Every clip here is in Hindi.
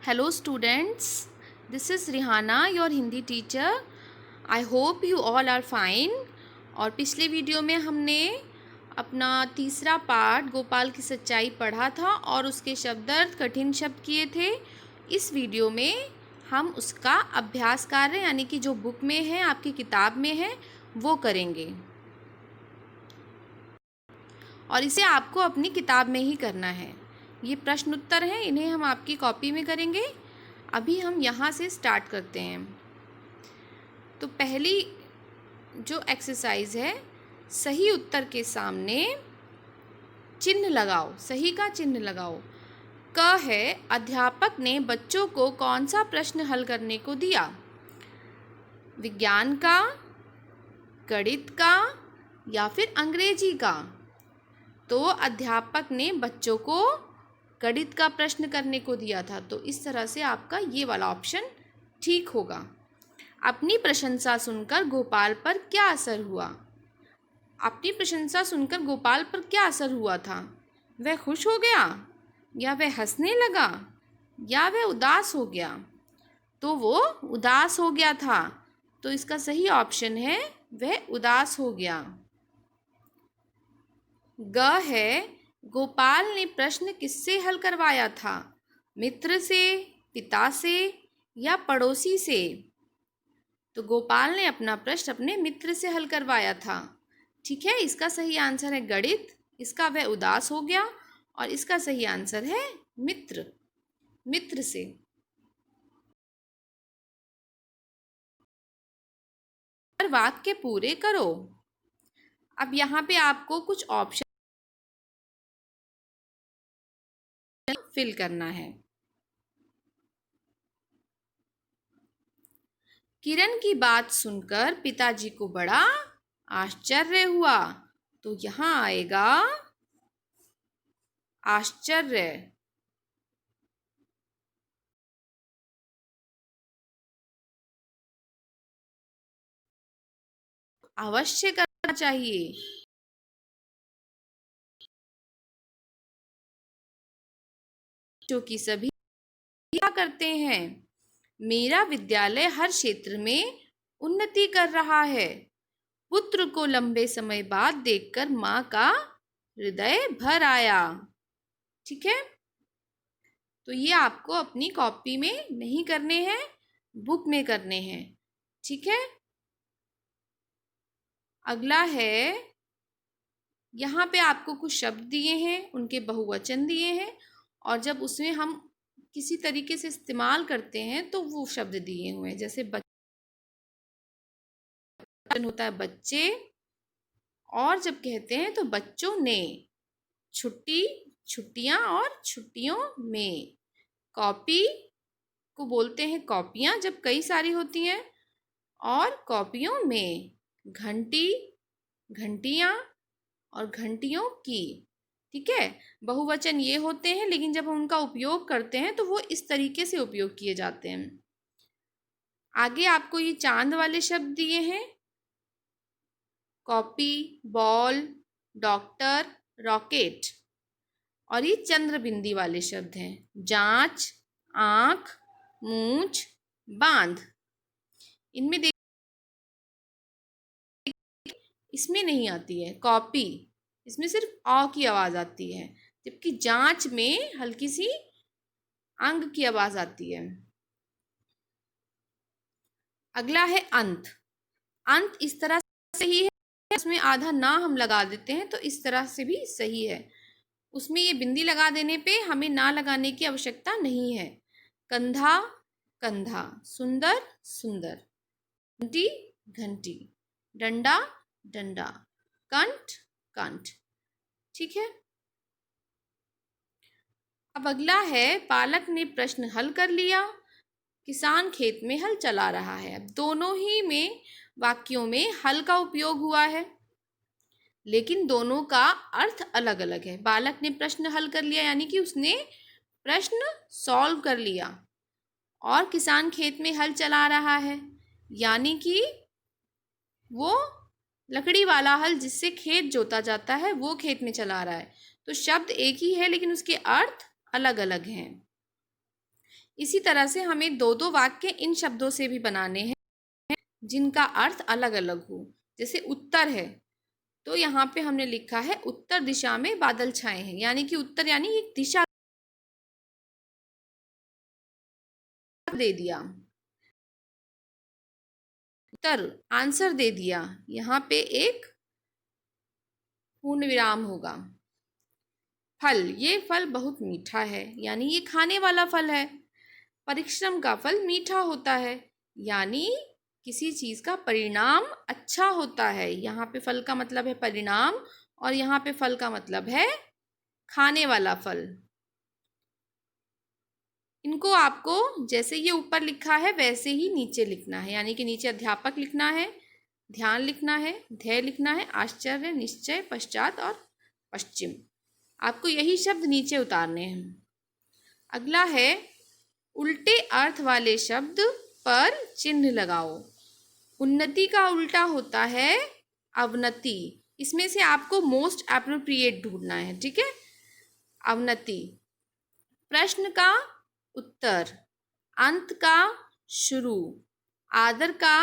Hello students, this is Rihanna, your Hindi teacher. I hope you all are fine. और पिछले वीडियो में हमने अपना तीसरा पार्ट गोपाल की सच्चाई पढ़ा था और उसके शब्दार्थ कठिन शब्द किए थे. इस वीडियो में हम उसका अभ्यास कार्य यानी कि जो बुक में है, आपकी किताब में है, वो करेंगे. और इसे आपको अपनी किताब में ही करना है. ये प्रश्न उत्तर हैं, इन्हें हम आपकी कॉपी में करेंगे. अभी हम यहाँ से स्टार्ट करते हैं. तो पहली जो एक्सरसाइज है, सही उत्तर के सामने चिन्ह लगाओ. सही का चिन्ह लगाओ. क है, अध्यापक ने बच्चों को कौन सा प्रश्न हल करने को दिया? विज्ञान का, गणित का या फिर अंग्रेजी का? तो अध्यापक ने बच्चों को गणित का प्रश्न करने को दिया था. तो इस तरह से आपका ये वाला ऑप्शन ठीक होगा. अपनी प्रशंसा सुनकर गोपाल पर क्या असर हुआ? अपनी प्रशंसा सुनकर गोपाल पर क्या असर हुआ था? वह खुश हो गया, या वह हंसने लगा, या वह उदास हो गया? तो वो उदास हो गया था. तो इसका सही ऑप्शन है वह उदास हो गया. ग है, गोपाल ने प्रश्न किससे हल करवाया था? मित्र से, पिता से या पड़ोसी से? तो गोपाल ने अपना प्रश्न अपने मित्र से हल करवाया था. ठीक है, इसका सही आंसर है गणित. इसका वह उदास हो गया और इसका सही आंसर है मित्र. मित्र से. वाक्य पूरे करो. अब यहाँ पे आपको कुछ ऑप्शन फिल करना है. किरण की बात सुनकर पिताजी को बड़ा आश्चर्य हुआ. तो यहाँ आएगा आश्चर्य. अवश्य करना चाहिए. जो कि सभी क्या करते हैं? मेरा विद्यालय हर क्षेत्र में उन्नति कर रहा है. पुत्र को लंबे समय बाद देखकर माँ का हृदय भर आया. ठीक है, तो ये आपको अपनी कॉपी में नहीं करने हैं, बुक में करने हैं. ठीक है. अगला है, यहाँ पे आपको कुछ शब्द दिए हैं, उनके बहुवचन दिए हैं और जब उसमें हम किसी तरीके से इस्तेमाल करते हैं तो वो शब्द दिए हुए हैं. जैसे बच्चन होता है बच्चे, और जब कहते हैं तो बच्चों ने. छुट्टी, छुट्टियां और छुट्टियों में. कॉपी को बोलते हैं कॉपियां जब कई सारी होती हैं, और कॉपियों में. घंटी, घंटियां और घंटियों की. ठीक है, बहुवचन ये होते हैं, लेकिन जब हम उनका उपयोग करते हैं तो वो इस तरीके से उपयोग किए जाते हैं. आगे आपको ये चांद वाले शब्द दिए हैं. Copy, ball, doctor, rocket. और ये चंद्र बिंदी वाले शब्द हैं. जांच, आंख, मूंछ, बांध. इनमें देख, इसमें नहीं आती है कॉपी, इसमें सिर्फ अ की आवाज आती है, जबकि जांच में हल्की सी अंग की आवाज आती है. अगला है अंत. अंत इस तरह से ही है, उसमें आधा ना हम लगा देते हैं तो इस तरह से भी सही है. उसमें ये बिंदी लगा देने पे हमें ना लगाने की आवश्यकता नहीं है. कंधा, कंधा. सुंदर, सुंदर. घंटी, घंटी. डंडा, डंडा. कंठ, कंठ. ठीक है. अब अगला है, बालक ने प्रश्न हल कर लिया, किसान खेत में हल चला रहा है. अब दोनों ही में वाक्यों में हल का उपयोग हुआ है, लेकिन दोनों का अर्थ अलग अलग है. बालक ने प्रश्न हल कर लिया यानी कि उसने प्रश्न सॉल्व कर लिया, और किसान खेत में हल चला रहा है यानी कि वो लकड़ी वाला हल जिससे खेत जोता जाता है वो खेत में चला रहा है. तो शब्द एक ही है लेकिन उसके अर्थ अलग अलग हैं. इसी तरह से हमें दो दो वाक्य इन शब्दों से भी बनाने हैं जिनका अर्थ अलग अलग हो। जैसे उत्तर है, तो यहाँ पे हमने लिखा है उत्तर दिशा में बादल छाए हैं, यानी कि उत्तर यानी एक दिशा दे दिया, उत्तर आंसर दे दिया। यहाँ पे एक पूर्ण विराम होगा। फल, ये फल बहुत मीठा है, यानी ये खाने वाला फल है। परिश्रम का फल मीठा होता है, यानी किसी चीज का परिणाम अच्छा होता है। यहाँ पे फल का मतलब है परिणाम और यहाँ पे फल का मतलब है खाने वाला फल। इनको आपको जैसे ये ऊपर लिखा है वैसे ही नीचे लिखना है, यानी कि नीचे अध्यापक लिखना है, ध्यान लिखना है, ध्येय लिखना है, आश्चर्य, निश्चय, पश्चात और पश्चिम। आपको यही शब्द नीचे उतारने हैं। अगला है उल्टे अर्थ वाले शब्द पर चिन्ह लगाओ। उन्नति का उल्टा होता है अवनति। इसमें से आपको मोस्ट एप्रोप्रिएट ढूंढना है, ठीक है। अवनति, प्रश्न का उत्तर, अंत का शुरू, आदर का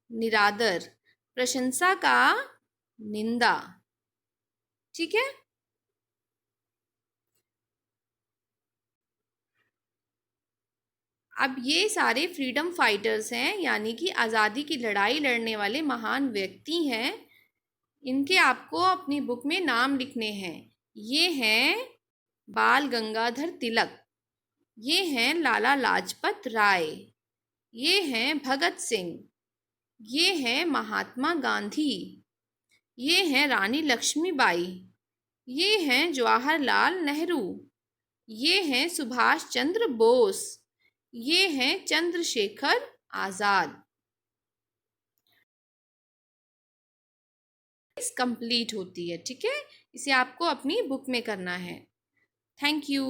निरादर, प्रशंसा का निंदा, ठीक है। अब ये सारे फ्रीडम फाइटर्स हैं, यानी कि आज़ादी की लड़ाई लड़ने वाले महान व्यक्ति हैं। इनके आपको अपनी बुक में नाम लिखने हैं। ये हैं बाल गंगाधर तिलक, ये हैं लाला लाजपत राय, ये हैं भगत सिंह, ये हैं महात्मा गांधी, ये हैं रानी लक्ष्मीबाई, ये हैं जवाहरलाल नेहरू, ये हैं सुभाष चंद्र बोस, ये हैं चंद्रशेखर आजाद। कंप्लीट होती है, ठीक है। इसे आपको अपनी बुक में करना है। Thank you.